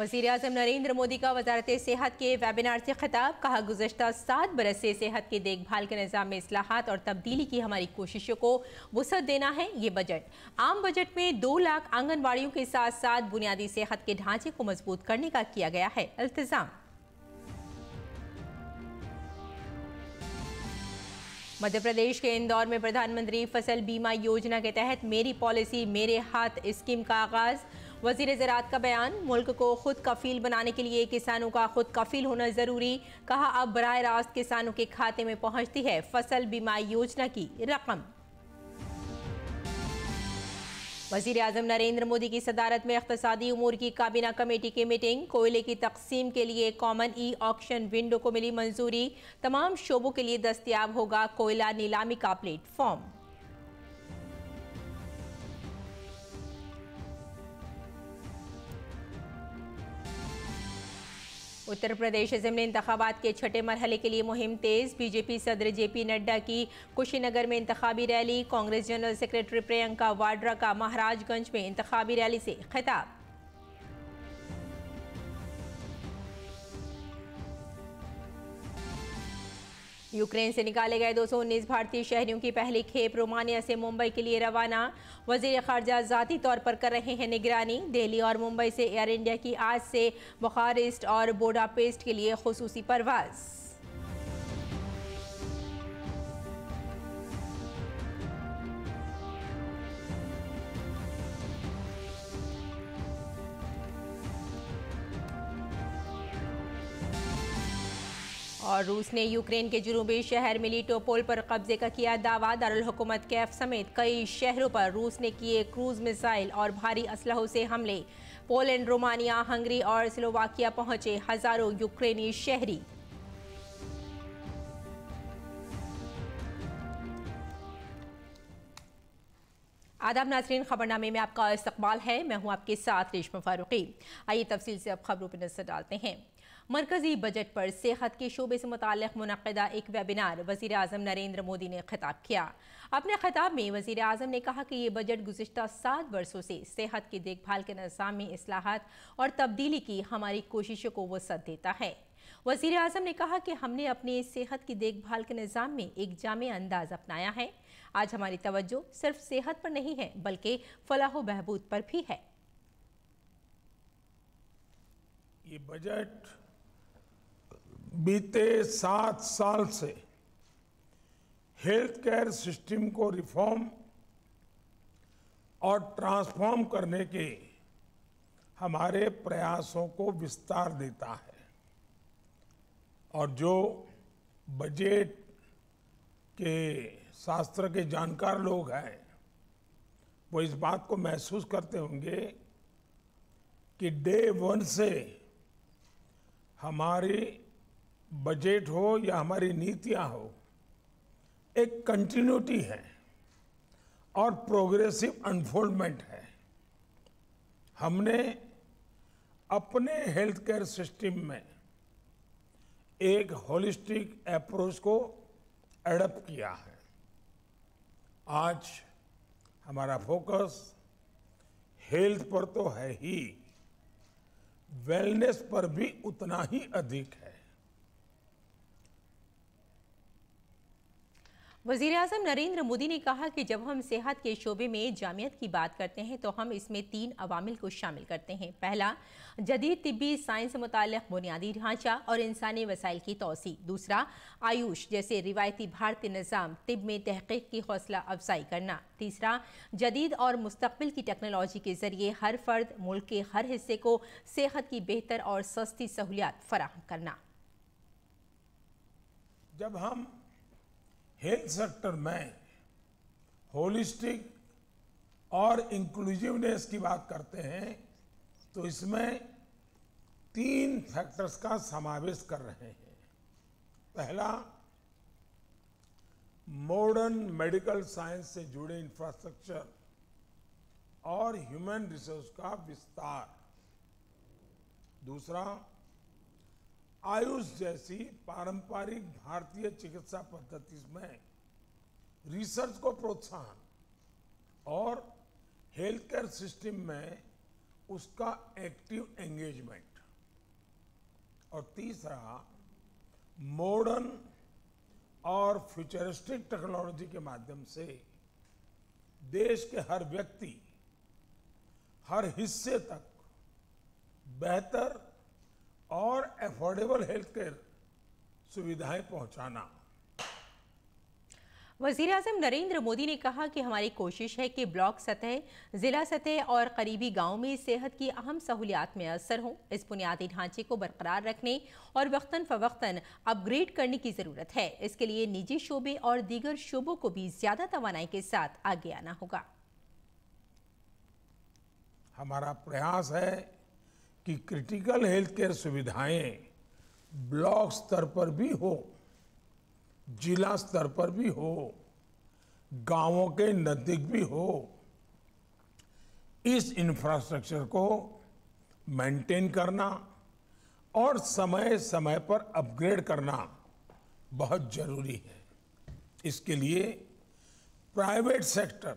वज़ीर-ए-आज़म नरेंद्र मोदी का वज़ारत सेहत के वेबिनार से खिताब। कहा, गुज़श्ता 7 बरस से सेहत की देखभाल के निज़ाम में इस्लाहात और तब्दीली की हमारी कोशिशों को वुसअत देना है। ये बजट आम बजट में 2 लाख आंगनबाड़ियों के साथ साथ बुनियादी सेहत के ढांचे को मजबूत करने का किया गया है इल्तिज़ाम। मध्य प्रदेश के इंदौर में प्रधानमंत्री फसल बीमा योजना के तहत मेरी पॉलिसी मेरे हाथ स्कीम का आगाज। वजीर ज़राअत का बयान, मुल्क को खुद कफील बनाने के लिए किसानों का खुद कफील होना जरूरी। कहा, अब बराह रास्त किसानों के खाते में पहुंचती है फसल बीमा योजना की रकम। वज़ीर-ए-आज़म नरेंद्र मोदी की सदारत में इक़्तिसादी उमूर की काबीना कमेटी की मीटिंग। कोयले की तकसीम के लिए कॉमन ई ऑक्शन विंडो को मिली मंजूरी। तमाम शोबों के लिए दस्तयाब होगा कोयला नीलामी का प्लेटफॉर्म। उत्तर प्रदेश असेंबली इंतखाबात के छठे मरहले के लिए मुहिम तेज। बीजेपी सदर जेपी नड्डा की कुशीनगर में इंतखाबी rally. Congress general secretary Priyanka Vadra का महाराजगंज में इंतखाबी रैली से खिताब। यूक्रेन से निकाले गए 219 भारतीय शहरियों की पहली खेप रोमानिया से मुंबई के लिए रवाना। वजीर खारजा ज़ाती तौर पर कर रहे हैं निगरानी। दिल्ली और मुंबई से एयर इंडिया की आज से बुखारेस्ट और बुडापेस्ट के लिए खुसूसी परवाज़। और रूस ने यूक्रेन के जुनूबी शहर मिलिटोपोल पर कब्जे का किया दावा। दारुल हुकूमत कैफ समेत कई शहरों पर रूस ने किए क्रूज मिसाइल और भारी असलहों से हमले। पोलैंड, रोमानिया, हंगरी और स्लोवाकिया पहुंचे हजारों यूक्रेनी शहरी। आदाब नाज़रीन, खबरनामे में आपका इस्तकबाल है। मैं हूं आपके साथ रेशमा फारूकी। आइए तफसील से अब खबरों पर नजर डालते हैं। मरकजी बजट पर सेहत के शोबे से मुताल्लिक़ मुनक़्क़दा एक वेबिनार वज़ीर-ए-आज़म नरेंद्र मोदी ने खिताब किया। अपने खिताब में वज़ीर-ए-आज़म ने कहा कि ये बजट गुज़िश्ता 7 वर्षों से सेहत की देखभाल के निज़ाम में इस्लाहात और तब्दीली की हमारी कोशिशों को वसअत देता है। वज़ीर-ए-आज़म ने कहा कि हमने अपनी सेहत की देखभाल के निज़ाम में एक जामे अंदाज अपनाया है। आज हमारी तवज्जो सिर्फ सेहत पर नहीं है बल्कि फलाह व बहबूद पर भी है। ये बजट बीते 7 साल से हेल्थ केयर सिस्टम को रिफॉर्म और ट्रांसफॉर्म करने के हमारे प्रयासों को विस्तार देता है। और जो बजट के शास्त्र के जानकार लोग हैं वो इस बात को महसूस करते होंगे कि डे 1 से हमारी बजट हो या हमारी नीतियां हो, एक कंटिन्यूटी है और प्रोग्रेसिव अनफोल्डमेंट है। हमने अपने हेल्थ केयर सिस्टम में एक होलिस्टिक अप्रोच को एडप्ट किया है। आज हमारा फोकस हेल्थ पर तो है ही, वेलनेस पर भी उतना ही अधिक है। वज़ीर-ए-आज़म नरेंद्र मोदी ने कहा कि जब हम सेहत के शोबे में जामियत की बात करते हैं तो हम इसमें 3 अवामिल को शामिल करते हैं। पहला, जदीद तिब्बी साइंस से मुताल्लिक़ बुनियादी ढांचा और इंसानी वसाइल की तौसी। दूसरा, आयुष जैसे रिवायती भारतीय निज़ाम तिब में तहक़ीक़ की हौसला अफजाई करना। तीसरा, जदीद और मुस्तक़बिल की टेक्नोलॉजी के ज़रिए हर फर्द मुल्क के हर हिस्से को सेहत की बेहतर और सस्ती सहूलियात फराहम करना। जब हम हेल्थ सेक्टर में होलिस्टिक और इंक्लूसिवनेस की बात करते हैं तो इसमें 3 फैक्टर्स का समावेश कर रहे हैं। पहला, मॉडर्न मेडिकल साइंस से जुड़े इंफ्रास्ट्रक्चर और ह्यूमन रिसोर्स का विस्तार। दूसरा, आयुष जैसी पारंपरिक भारतीय चिकित्सा पद्धति में रिसर्च को प्रोत्साहन और हेल्थ केयर सिस्टम में उसका एक्टिव एंगेजमेंट। और तीसरा, मॉडर्न और फ्यूचरिस्टिक टेक्नोलॉजी के माध्यम से देश के हर व्यक्ति, हर हिस्से तक बेहतर और अफोर्डेबल हेल्थ केयर सुविधाएं पहुंचाना। वज़ीर-ए-आज़म नरेंद्र मोदी ने कहा कि हमारी कोशिश है कि ब्लॉक सतह, जिला सतह और करीबी गांव में सेहत की अहम सहूलियात में असर हो। इस बुनियादी ढांचे को बरकरार रखने और वक्तन फवक्तन अपग्रेड करने की जरूरत है। इसके लिए निजी शोबे और दीगर शोबों को भी ज्यादा तवानाई के साथ आगे आना होगा। हमारा प्रयास है कि क्रिटिकल हेल्थ केयर सुविधाएं ब्लॉक स्तर पर भी हो, जिला स्तर पर भी हो, गांवों के नजदीक भी हो। इस इंफ्रास्ट्रक्चर को मेंटेन करना और समय समय पर अपग्रेड करना बहुत जरूरी है। इसके लिए प्राइवेट सेक्टर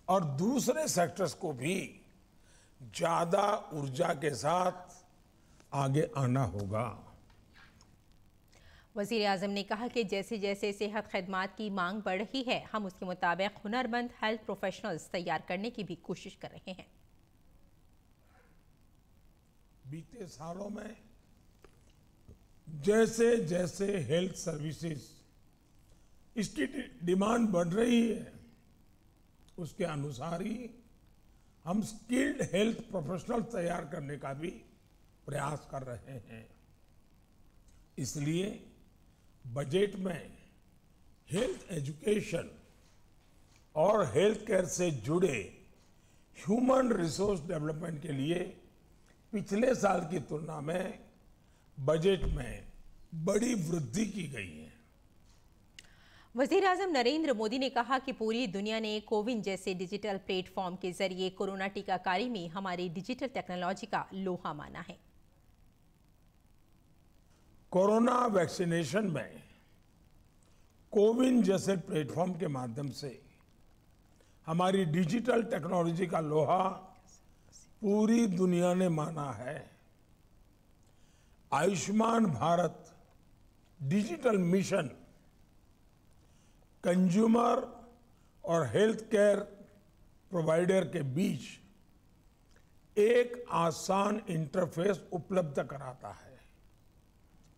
और दूसरे सेक्टर्स को भी ज्यादा ऊर्जा के साथ आगे आना होगा। वज़ीर-ए-आज़म ने कहा कि जैसे जैसे सेहत खदमात की मांग बढ़ रही है, हम उसके मुताबिक हुनरमंद हेल्थ प्रोफेशनल्स तैयार करने की भी कोशिश कर रहे हैं। बीते सालों में जैसे जैसे हेल्थ सर्विसेज इसकी डिमांड बढ़ रही है, उसके अनुसार ही हम स्किल्ड हेल्थ प्रोफेशनल तैयार करने का भी प्रयास कर रहे हैं। इसलिए बजट में हेल्थ एजुकेशन और हेल्थ केयर से जुड़े ह्यूमन रिसोर्स डेवलपमेंट के लिए पिछले साल की तुलना में बजट में बड़ी वृद्धि की गई है। वज़ीर-ए-आज़म नरेंद्र मोदी ने कहा कि पूरी दुनिया ने कोविन जैसे डिजिटल प्लेटफॉर्म के जरिए कोरोना टीकाकारी में हमारी डिजिटल टेक्नोलॉजी का लोहा माना है। कोरोना वैक्सीनेशन में कोविन जैसे प्लेटफॉर्म के माध्यम से हमारी डिजिटल टेक्नोलॉजी का लोहा पूरी दुनिया ने माना है। Ayushman Bharat digital mission consumer और हेल्थ केयर प्रोवाइडर के बीच एक आसान इंटरफेस उपलब्ध कराता है।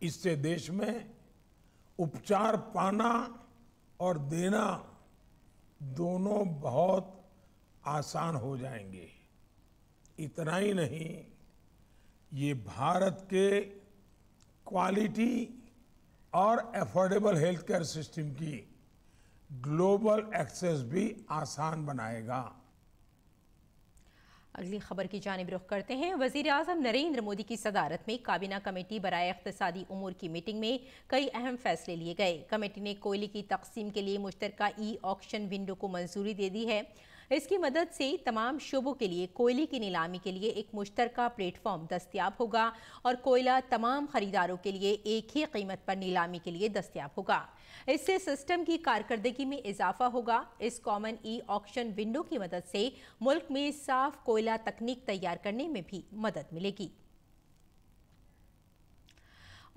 इससे देश में उपचार पाना और देना दोनों बहुत आसान हो जाएंगे। इतना ही नहीं, ये भारत के क्वालिटी और अफोर्डेबल हेल्थ केयर सिस्टम की ग्लोबल एक्सेस भी आसान बनाएगा। अगली खबर की जानिब रुख करते हैं। वज़ीर-ए-आज़म नरेंद्र मोदी की सदारत में काबीना कमेटी बराए इक़्तिसादी उमूर की मीटिंग में कई अहम फैसले लिए गए। कमेटी ने कोयले की तक़सीम के लिए मुश्तरका ई ऑक्शन विंडो को मंजूरी दे दी है। इसकी मदद से तमाम शोबों के लिए कोयले की नीलामी के लिए एक मुश्तरका प्लेटफॉर्म दस्तियाब होगा और कोयला तमाम खरीदारों के लिए एक ही कीमत पर नीलामी के लिए दस्तियाब होगा। इससे सिस्टम की कारकर्दगी में इजाफा होगा। इस कॉमन ई ऑक्शन विंडो की मदद से मुल्क में साफ कोयला तकनीक तैयार करने में भी मदद मिलेगी।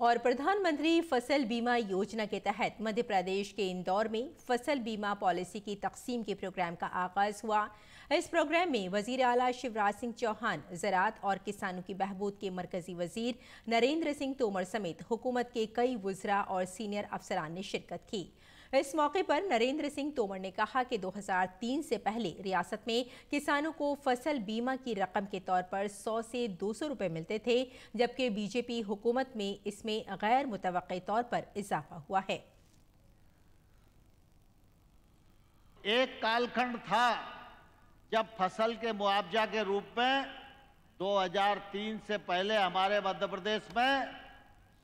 और प्रधानमंत्री फसल बीमा योजना के तहत मध्य प्रदेश के इंदौर में फसल बीमा पॉलिसी की तकसीम के प्रोग्राम का आगाज हुआ। इस प्रोग्राम में वजीर आला शिवराज सिंह चौहान, ज़राअत और किसानों की बहबूद के मरकजी वजीर नरेंद्र सिंह तोमर समेत हुकूमत के कई वुज़रा और सीनियर अफसरान ने शिरकत की। इस मौके पर नरेंद्र सिंह तोमर ने कहा कि 2003 से पहले रियासत में किसानों को फसल बीमा की रकम के तौर पर 100 से 200 रुपए मिलते थे, जबकि बीजेपी हुकूमत में इसमें गैर मुतवक्की तौर पर इजाफा हुआ है। एक कालखंड था जब फसल के मुआवजा के रूप में 2003 से पहले हमारे मध्य प्रदेश में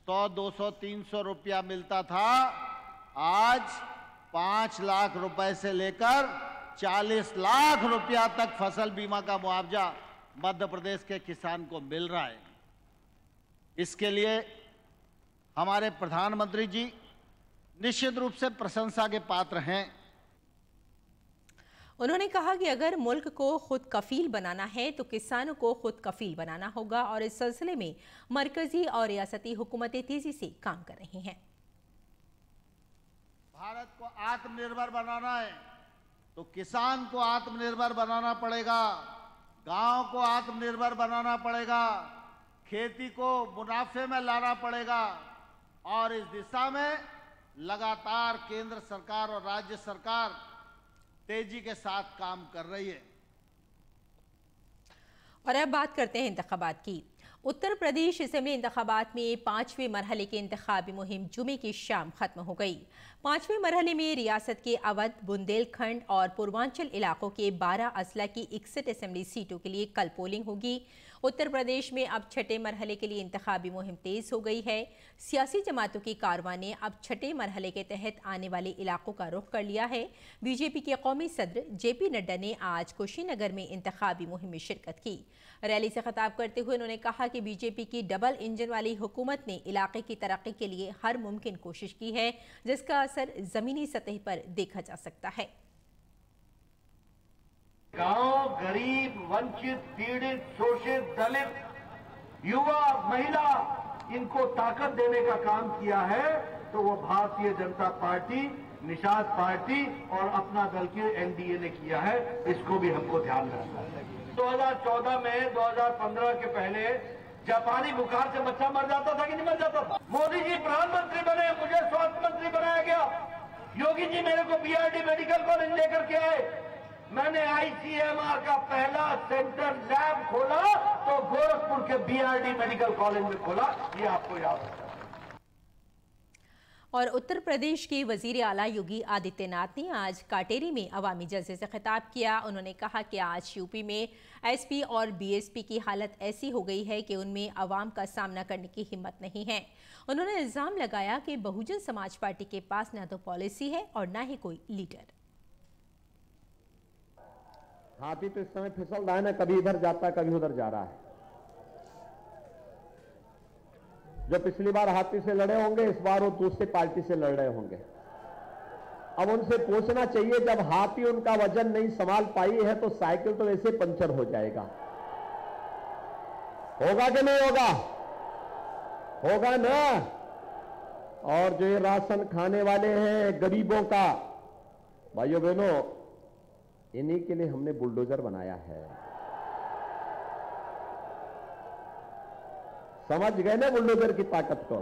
100, 200, 300 रुपया मिलता था। आज 5 लाख रुपए से लेकर 40 लाख रुपया तक फसल बीमा का मुआवजा मध्य प्रदेश के किसान को मिल रहा है। इसके लिए हमारे प्रधानमंत्री जी निश्चित रूप से प्रशंसा के पात्र हैं। उन्होंने कहा कि अगर मुल्क को खुद कफील बनाना है तो किसानों को खुद कफील बनाना होगा और इस सिलसिले में मरकजी और रियासती हुकूमतें तेजी से काम कर रही हैं। भारत को आत्मनिर्भर बनाना है तो किसान को आत्मनिर्भर बनाना पड़ेगा, गांव को आत्मनिर्भर बनाना पड़ेगा, खेती को मुनाफे में लाना पड़ेगा और इस दिशा में लगातार केंद्र सरकार और राज्य सरकार तेजी के साथ काम कर रही है। और अब बात करते हैं इंतखाबात की। उत्तर प्रदेश असेंबली इंतखाबात में 5वें मरहले की इंतखाबी मुहिम जुमे की शाम खत्म हो गई। 5वें मरहले में रियासत के अवध, बुंदेलखंड और पूर्वांचल इलाकों के 12 अजला की 61 असेंबली सीटों के लिए कल पोलिंग होगी। उत्तर प्रदेश में अब छठे मरहले के लिए इंतखाबी मुहिम तेज हो गई है। सियासी जमातों की कारवां ने अब छठे मरहले के तहत आने वाले इलाकों का रुख कर लिया है। बीजेपी के कौमी सदर JP नड्डा ने आज कुशीनगर में इंतखाबी मुहिम में शिरकत की। रैली से खिताब करते हुए उन्होंने कहा कि बीजेपी की डबल इंजन वाली हुकूमत ने इलाके की तरक्की के लिए हर मुमकिन कोशिश की है, जिसका असर जमीनी सतह पर देखा जा सकता है। गांव, गरीब, वंचित, पीड़ित, शोषित, दलित, युवा, महिला, इनको ताकत देने का काम किया है तो वो भारतीय जनता पार्टी, निषाद पार्टी और अपना दल के NDA ने किया है। इसको भी हमको ध्यान रखना है। 2014 में 2015 के पहले जापानी बुखार से बच्चा मर जाता था कि नहीं मर जाता था? मोदी जी प्रधानमंत्री बने, मुझे स्वास्थ्य मंत्री बनाया गया। योगी जी मेरे को BRD मेडिकल कॉलेज लेकर के आए, मैंने ICMR का पहला सेंटर लैब खोला तो गोरखपुर के BRD मेडिकल कॉलेज में खोला, ये आपको याद है। और उत्तर प्रदेश के वजीर आला योगी आदित्यनाथ ने आज काटेरी में अवामी जलसे से खिताब किया। उन्होंने कहा कि आज यूपी में SP और BSP की हालत ऐसी हो गई है कि उनमें अवाम का सामना करने की हिम्मत नहीं है। उन्होंने इल्जाम लगाया कि बहुजन समाज पार्टी के पास न तो पॉलिसी है और न ही कोई लीडर। हाथी तो इस समय फिसल रहा है ना, कभी इधर जाता है कभी उधर जा रहा है। जो पिछली बार हाथी से लड़े होंगे, इस बार वो दूसरी पार्टी से लड़ रहे होंगे। अब उनसे पूछना चाहिए, जब हाथी उनका वजन नहीं संभाल पाई है तो साइकिल तो वैसे पंचर हो जाएगा। होगा कि नहीं होगा? होगा ना। और जो ये राशन खाने वाले हैं गरीबों का, भाइयों बहनों, इन्हीं के लिए हमने बुलडोजर बनाया है। समझ गए ना बुलडोजर की ताकत को?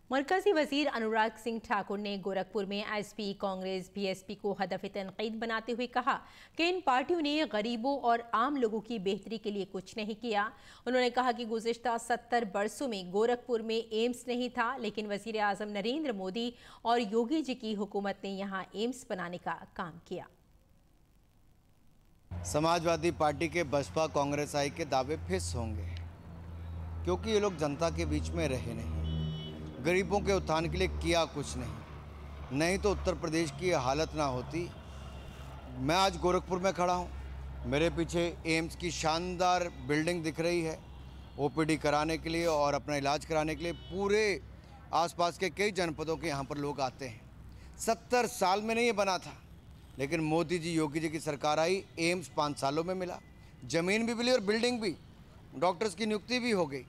मरकजी वजीर अनुराग सिंह ठाकुर ने गोरखपुर में SP, कांग्रेस, BSP को हदफ तनकीद बनाते हुए कहा कि इन पार्टियों ने गरीबों और आम लोगों की बेहतरी के लिए कुछ नहीं किया। उन्होंने कहा कि गुज़िश्ता 70 बरसों में गोरखपुर में एम्स नहीं था, लेकिन वजीर आज़म नरेंद्र मोदी और योगी जी की हुकूमत ने यहाँ एम्स बनाने का काम किया। समाजवादी पार्टी के बसपा कांग्रेस आई के दावे फिस होंगे, क्योंकि ये लोग जनता के बीच में रहे नहीं, गरीबों के उत्थान के लिए किया कुछ नहीं तो उत्तर प्रदेश की हालत ना होती। मैं आज गोरखपुर में खड़ा हूँ, मेरे पीछे एम्स की शानदार बिल्डिंग दिख रही है। OPD कराने के लिए और अपना इलाज कराने के लिए पूरे आसपास के कई जनपदों के यहाँ पर लोग आते हैं। 70 साल में नहीं ये बना था, लेकिन मोदी जी, योगी जी की सरकार आई, एम्स 5 सालों में मिला, ज़मीन भी मिली और बिल्डिंग भी, डॉक्टर्स की नियुक्ति भी हो गई।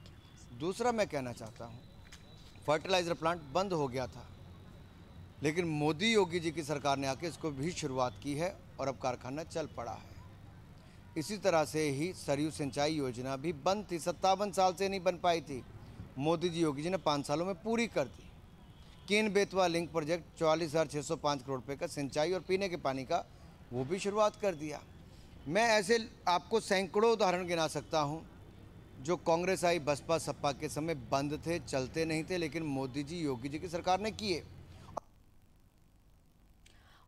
दूसरा मैं कहना चाहता हूँ, फर्टिलाइज़र प्लांट बंद हो गया था, लेकिन मोदी योगी जी की सरकार ने आके इसको भी शुरुआत की है और अब कारखाना चल पड़ा है। इसी तरह से ही सरयू सिंचाई योजना भी बंद थी, 57 साल से नहीं बन पाई थी, मोदी जी योगी जी ने 5 सालों में पूरी कर दी। केन बेतवा लिंक प्रोजेक्ट 44,605 करोड़ रुपये का सिंचाई और पीने के पानी का, वो भी शुरुआत कर दिया। मैं ऐसे आपको सैकड़ों उदाहरण गिना सकता हूँ जो कांग्रेस आई, बसपा, सपा के समय बंद थे, चलते नहीं थे, लेकिन मोदी जी, योगी जी की सरकार ने किए।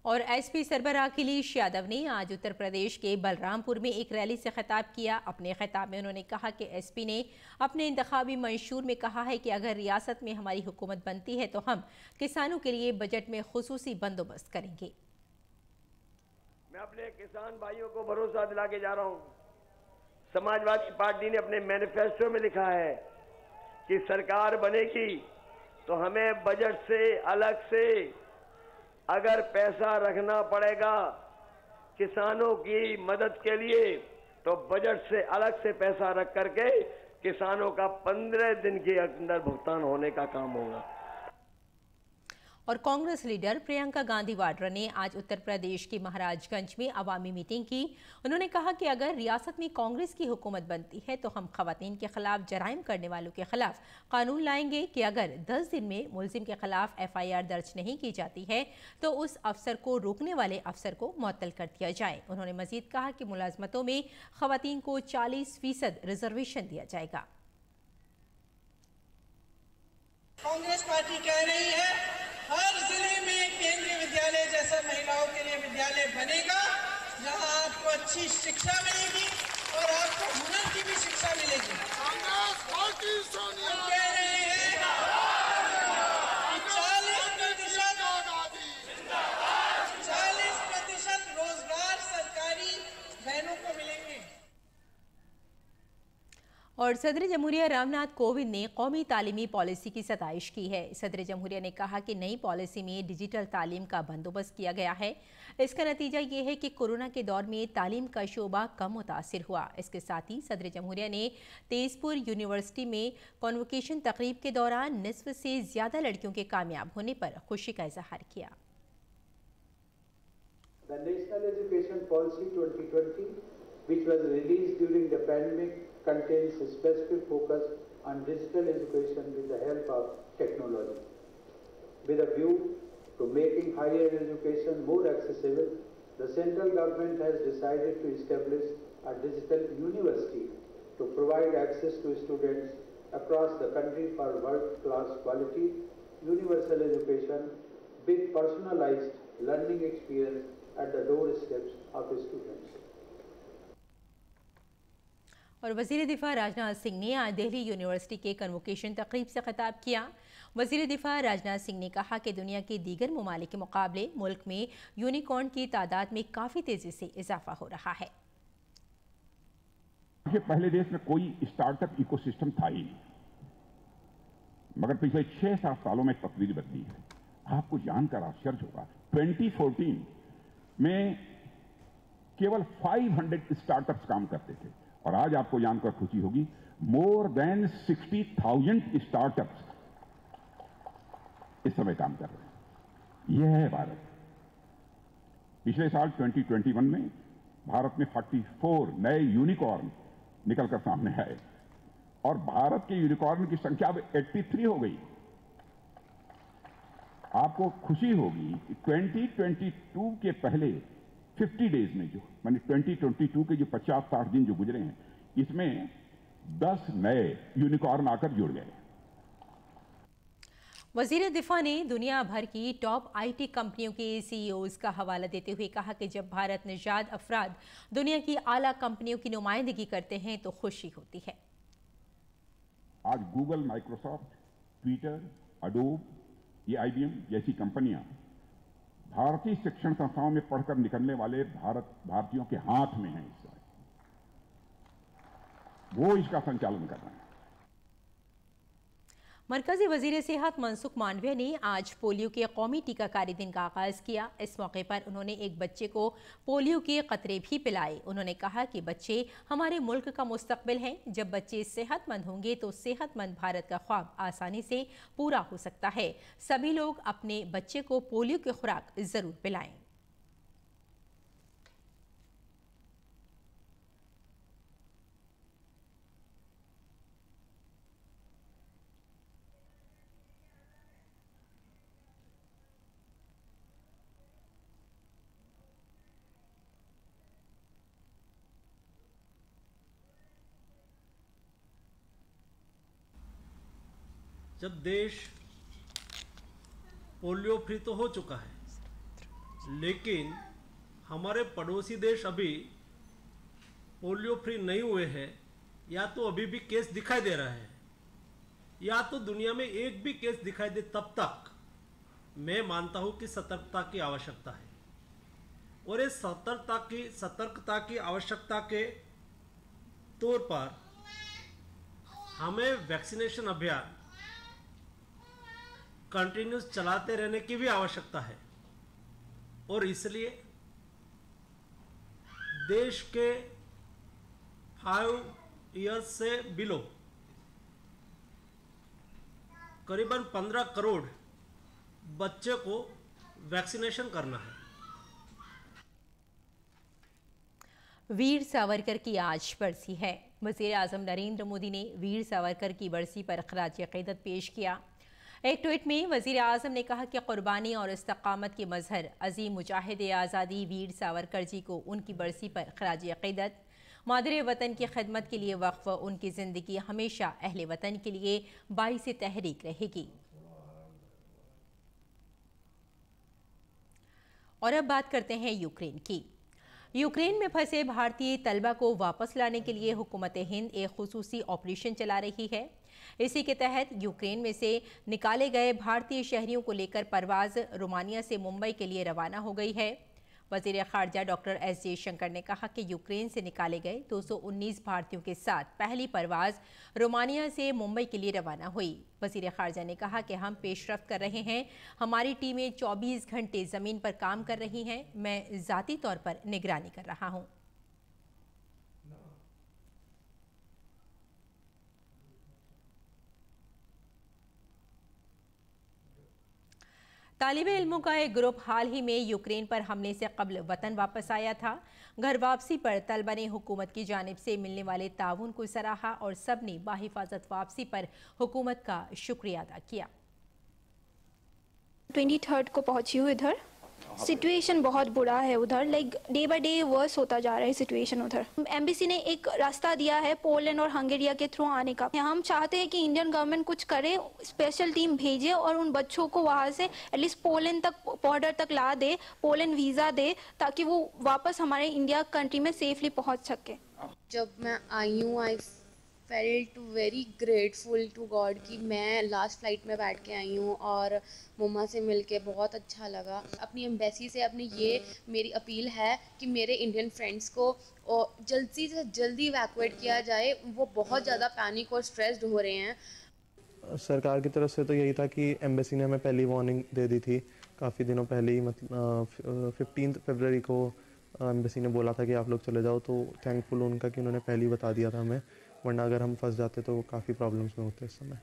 और SP सरबराह अखिलेश यादव ने आज उत्तर प्रदेश के बलरामपुर में एक रैली से खिताब किया। अपने खिताब में उन्होंने कहा कि SP ने अपने इंतखाबी मंशूर में कहा है कि अगर रियासत में हमारी हुकूमत बनती है तो हम किसानों के लिए बजट में खुसूसी बंदोबस्त करेंगे। मैं अपने किसान भाइयों को भरोसा दिला के जा रहा हूँ, समाजवादी पार्टी ने अपने मैनिफेस्टो में लिखा है कि सरकार बनेगी तो हमें बजट से अलग से अगर पैसा रखना पड़ेगा किसानों की मदद के लिए तो बजट से अलग से पैसा रख करके किसानों का 15 दिन के अंदर भुगतान होने का काम होगा। और कांग्रेस लीडर प्रियंका गांधी वाड्रा ने आज उत्तर प्रदेश के महाराजगंज में अवामी मीटिंग की। उन्होंने कहा कि अगर रियासत में कांग्रेस की हुकूमत बनती है तो हम खवातीन के खिलाफ जराइम करने वालों के खिलाफ कानून लाएंगे कि अगर 10 दिन में मुलजिम के खिलाफ FIR दर्ज नहीं की जाती है तो उस अफसर को रोकने वाले अफसर को मुअत्तल कर दिया जाए। उन्होंने मजीद कहा कि मुलाजमतों में खवातीन को 40% रिजर्वेशन दिया जाएगा। कांग्रेस पार्टी कह रही है हर जिले में केंद्रीय विद्यालय जैसा महिलाओं के लिए विद्यालय बनेगा, जहां आपको अच्छी शिक्षा मिलेगी और आपको हुनर की भी शिक्षा मिलेगी। कांग्रेस पार्टी सोनिया कह रहे हैं 40% रोजगार सरकारी बहनों को मिलेंगे। और सदर जमहूरिया रामनाथ कोविंद ने कौमी तालीमी पॉलिसी की सताइश की है। सदर जमहूरिया ने कहा कि नई पॉलिसी में डिजिटल तालीम का बंदोबस्त किया गया है। इसका नतीजा ये है कि कोरोना के दौर में तालीम का शोबा कम मुतासिर हुआ। इसके साथ ही सदर जमहूरिया ने तेजपुर यूनिवर्सिटी में कॉन्वोकेशन तकरीब के दौरान निस्फ से ज्यादा लड़कियों के कामयाब होने पर खुशी का इजहार किया। The National Education Policy 2020, which was released during the pandemic, contains a specific focus on digital education with the help of technology. With a view to making higher education more accessible, the central government has decided to establish a digital university to provide access to students across the country for world-class quality, universal education with personalized learning experience at the doorsteps of students. और वज़ीर दिफा राजनाथ सिंह ने आज Delhi university के convocation तकरीब से खिताब किया। वज़ीर दिफा राजनाथ सिंह ने कहा कि दुनिया के दीगर ममालिक के मुकाबले मुल्क में यूनिकॉर्न की तादाद में काफ़ी तेज़ी से इजाफा हो रहा है। पहले देश में कोई स्टार्टअप इकोसिस्टम था ही नहीं, मगर पिछले 6-7 सालों में तस्वीर बदली है। आपको जानकर आश्चर्य होगा, 2014 में केवल 500 स्टार्टअप्स काम करते थे और आज आपको जानकर खुशी होगी मोर देन 60,000 स्टार्टअप्स इस समय काम कर रहे हैं। यह है भारत। पिछले साल 2021 में भारत में 44 नए यूनिकॉर्न निकलकर सामने आए और भारत के यूनिकॉर्न की संख्या अब 83 हो गई। आपको खुशी होगी कि 2022 के पहले 50 डेज में जो माने 2022 के जो 50-60 दिन जो गुजरे हैं, इसमें 10 नए यूनिकॉर्न आकर जुड़ गए। वज़ीर दिफा ने दुनिया भर की टॉप IT कंपनियों के CEOs का हवाला देते हुए कहा कि जब भारत निजात अफराद दुनिया की आला कंपनियों की नुमाइंदगी करते हैं तो खुशी होती है। आज गूगल, माइक्रोसॉफ्ट, ट्विटर, अडोब, ये IBM जैसी कंपनियां भारतीय शिक्षण संस्थाओं में पढ़कर निकलने वाले भारतीयों के हाथ में हैं। इस समय वो इसका संचालन कर रहे हैं। मरकजी वजीर सेहत मनसुख मांडविया ने आज पोलियो के कौमी टीकाकारी दिन का आगाज किया। इस मौके पर उन्होंने एक बच्चे को पोलियो के कतरे भी पिलाए। उन्होंने कहा कि बच्चे हमारे मुल्क का मुस्तकबिल हैं। जब बच्चे सेहतमंद होंगे तो सेहतमंद भारत का ख्वाब आसानी से पूरा हो सकता है। सभी लोग अपने बच्चे को पोलियो की खुराक जरूर पिलाएं। जब देश पोलियो फ्री तो हो चुका है, लेकिन हमारे पड़ोसी देश अभी पोलियो फ्री नहीं हुए हैं। या तो अभी भी केस दिखाई दे रहा है, या तो दुनिया में एक भी केस दिखाई दे, तब तक मैं मानता हूं कि सतर्कता की आवश्यकता है। और इस सतर्कता की आवश्यकता के तौर पर हमें वैक्सीनेशन अभियान कंटिन्यूस चलाते रहने की भी आवश्यकता है। और इसलिए देश के 5 ईयर्स से बिलो करीबन 15 करोड़ बच्चे को वैक्सीनेशन करना है। वीर सावरकर की आज बरसी है। वज़ीर आज़म नरेंद्र मोदी ने वीर सावरकर की बरसी पर ख़राज अक़ीदत पेश किया। एक ट्वीट में वज़ीर आज़म ने कहा कि क़ुरबानी और इस्तक़ामत के मज़हर अज़ीम मुजाहिद आज़ादी वीर सावरकर जी को उनकी बरसी पर ख़राज अक़ीदत। मादरे वतन की खिदमत के लिए वक्फ़ उनकी ज़िंदगी हमेशा अहले वतन के लिए बाइस तहरीक रहेगी। और अब बात करते हैं यूक्रेन की। यूक्रेन में फंसे भारतीय तलबा को वापस लाने के लिए हुकूमत हिंद एक खुसूसी ऑपरेशन चला रही है। इसी के तहत यूक्रेन में से निकाले गए भारतीय शहरियों को लेकर परवाज़ रोमानिया से मुंबई के लिए रवाना हो गई है। वज़ीर ख़ारजा डॉक्टर एस जयशंकर ने कहा कि यूक्रेन से निकाले गए 219 भारतीयों के साथ पहली परवाज़ रोमानिया से मुंबई के लिए रवाना हुई। वज़ीर ख़ारजा ने कहा कि हम पेशरफ्त कर रहे हैं, हमारी टीमें 24 घंटे ज़मीन पर काम कर रही हैं। मैं ज़ाती तौर पर निगरानी कर रहा हूँ। तालिबे इल्मों का एक ग्रुप हाल ही में यूक्रेन पर हमले से कब्ल वतन वापस आया था। घर वापसी पर तलबा ने हुकूमत की जानिब से मिलने वाले ताउन को सराहा और सब ने बाहिफाजत वापसी पर हुकूमत का शुक्रिया अदा किया। 23 को पहुंची हूँ इधर। सिचुएशन बहुत बुरा है उधर, like day by day worse होता जा रहा है सिचुएशन उधर। एम्बेसी ने एक रास्ता दिया है पोलैंड और हंगेरिया के थ्रू आने का। हम चाहते हैं कि इंडियन गवर्नमेंट कुछ करे, स्पेशल टीम भेजे और उन बच्चों को वहाँ से एटलीस्ट पोलैंड तक, बॉर्डर तक ला दे, पोलैंड वीज़ा दे, ताकि वो वापस हमारे इंडिया कंट्री में सेफली पहुँच सके। जब मैं आई हूँ I felt very grateful to God कि मैं लास्ट फ्लाइट में बैठ के आई हूँ और मम्मा से मिलके बहुत अच्छा लगा। अपनी एम्बेसी से अपनी ये मेरी अपील है कि मेरे इंडियन फ्रेंड्स को जल्दी से जल्दी इवैक्यूएट किया जाए। वो बहुत ज़्यादा पैनिक और स्ट्रेस्ड हो रहे हैं। सरकार की तरफ से तो यही था कि एम्बेसी ने हमें पहली वार्निंग दे दी थी काफ़ी दिनों पहले ही, मतलब 15 फरवरी को एम्बेसी ने बोला था कि आप लोग चले जाओ। तो थैंकफुल उनका कि उन्होंने पहले ही बता दिया था हमें, वरना अगर हम फंस जाते तो काफ़ी प्रॉब्लम्स में होते इस समय।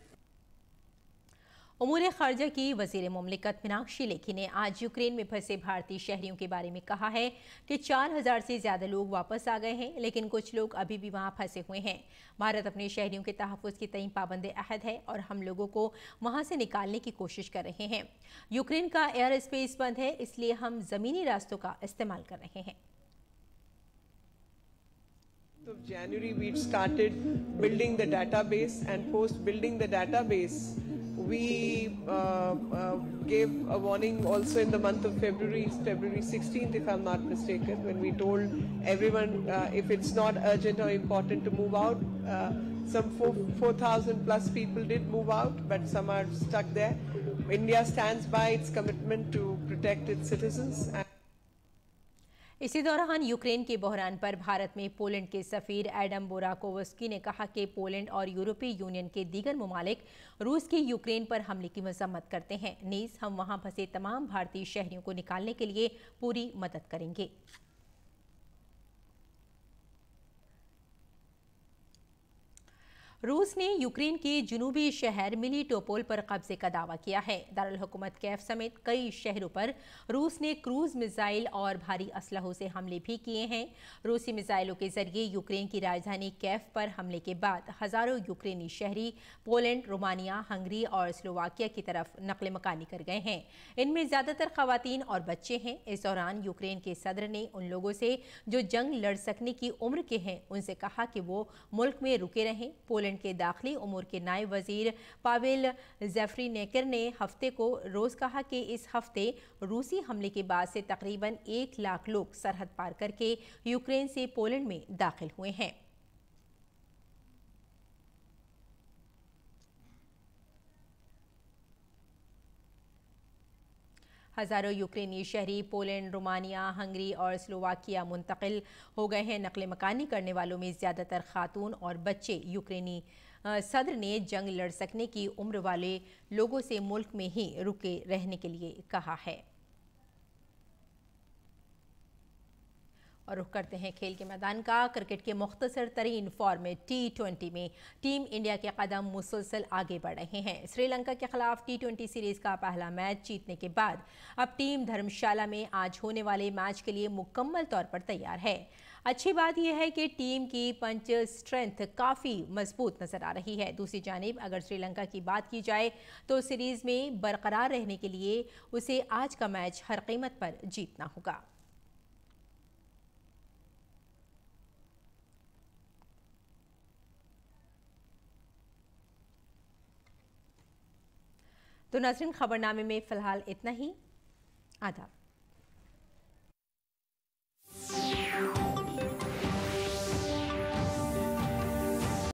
उमूर ख़ारजा की वज़ीर मुमलिकत मीनाक्षी लेखी ने आज यूक्रेन में फंसे भारतीय शहरियों के बारे में कहा है कि 4000 से ज़्यादा लोग वापस आ गए हैं, लेकिन कुछ लोग अभी भी वहाँ फंसे हुए हैं। भारत अपने शहरियों के तहफ़्फ़ुज़ की तईं पाबंद अहद है और हम लोगों को वहाँ से निकालने की कोशिश कर रहे हैं। यूक्रेन का एयर स्पेस बंद है, इसलिए हम ज़मीनी रास्तों का इस्तेमाल कर रहे हैं। Of January we started building the database, and post building the database we gave a warning also in the month of February 16th if I'm not mistaken, when we told everyone if it's not urgent or important to move out. Some 4,000 plus people did move out, but some are stuck there. India stands by its commitment to protect its citizens. इसी दौरान Ukraine के बहरान पर भारत में Poland के सफ़ीर Adam बोराकोवस्की ने कहा कि Poland और यूरोपीय यूनियन के दीगर ममालिक रूस की यूक्रेन पर हमले की मजम्मत करते हैं। नीज़ हम वहां फंसे तमाम भारतीय शहरियों को निकालने के लिए पूरी मदद करेंगे। रूस ने यूक्रेन के जनूबी शहर मिलीटोपोल पर कब्जे का दावा किया है। दारुल हुकूमत कैफ समेत कई शहरों पर रूस ने क्रूज मिसाइल और भारी असलहों से हमले भी किए हैं। रूसी मिसाइलों के जरिए यूक्रेन की राजधानी कैफ पर हमले के बाद हजारों यूक्रेनी शहरी पोलैंड, रोमानिया, हंगरी और स्लोवाकिया की तरफ नकल मकानी कर गए हैं। इनमें ज़्यादातर खवातीन और बच्चे हैं। इस दौरान यूक्रेन के सदर ने उन लोगों से जो जंग लड़ सकने की उम्र के हैं उनसे कहा कि वो मुल्क में रुके रहें। पोलैंड के दाखिली उमूर के नायब वजीर पावेल ज़ेफरिनेकर ने हफ्ते को रोज़ कहा कि इस हफ्ते रूसी हमले के बाद से तकरीबन 1 लाख लोग सरहद पार करके यूक्रेन से पोलैंड में दाखिल हुए हैं। हज़ारों यूक्रेनी शहरी पोलैंड, रोमानिया, हंगरी और स्लोवाकिया मुंतकिल हो गए हैं। नकल मकानी करने वालों में ज़्यादातर खातून और बच्चे। यूक्रेनी सदर ने जंग लड़ सकने की उम्र वाले लोगों से मुल्क में ही रुके रहने के लिए कहा है। और रुख करते हैं खेल के मैदान का। क्रिकेट के मुख्तसर तरीन फॉर्मेट T20 में टीम इंडिया के कदम मुसलसल आगे बढ़ रहे हैं। श्रीलंका के खिलाफ T20 सीरीज का पहला मैच जीतने के बाद अब टीम धर्मशाला में आज होने वाले मैच के लिए मुकम्मल तौर पर तैयार है। अच्छी बात यह है कि टीम की पंच स्ट्रेंथ काफ़ी मजबूत नजर आ रही है। दूसरी जानिब अगर श्रीलंका की बात की जाए तो सीरीज में बरकरार रहने के लिए उसे आज का मैच हर कीमत पर जीतना होगा। तो नाज़रीन, खबरनामे में फिलहाल इतना ही। आदाब।